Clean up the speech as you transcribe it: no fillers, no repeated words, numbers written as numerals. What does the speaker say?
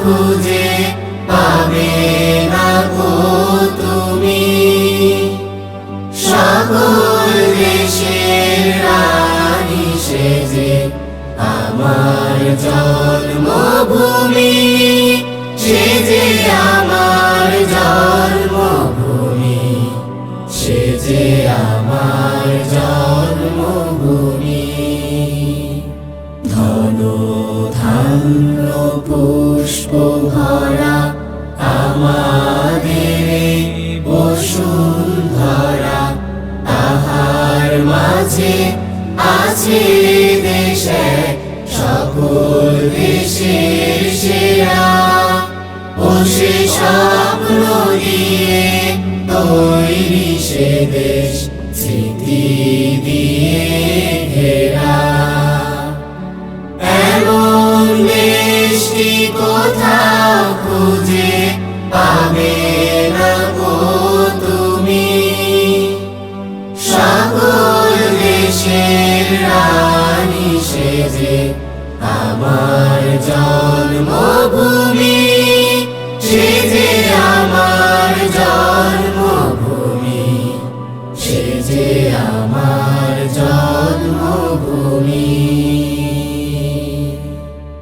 খুঁজে পাবে না গো তুমি। সকল দেশের রানী সেজে আমার জন্মভূমি, সেজে আমার জন্মভূমি, সেজে আমার জন্মভূমি। ধন ধান্য পুষ্প ভরা আমাদের বসুন্ধরা, তাহার মাঝে আছে দেশে সকল দেশের সেরা। ও সে স্বপ্ন দিয়ে তৈরি সে দেশ, স্মৃতি দিয়ে ঘেরা। এমন দেশটি কোথাও খুঁজে পাবে না গো তুমি। সকল দেশের রানী সেজে আমার জন্মভূমি, সেজে আমার জন্মভূমি।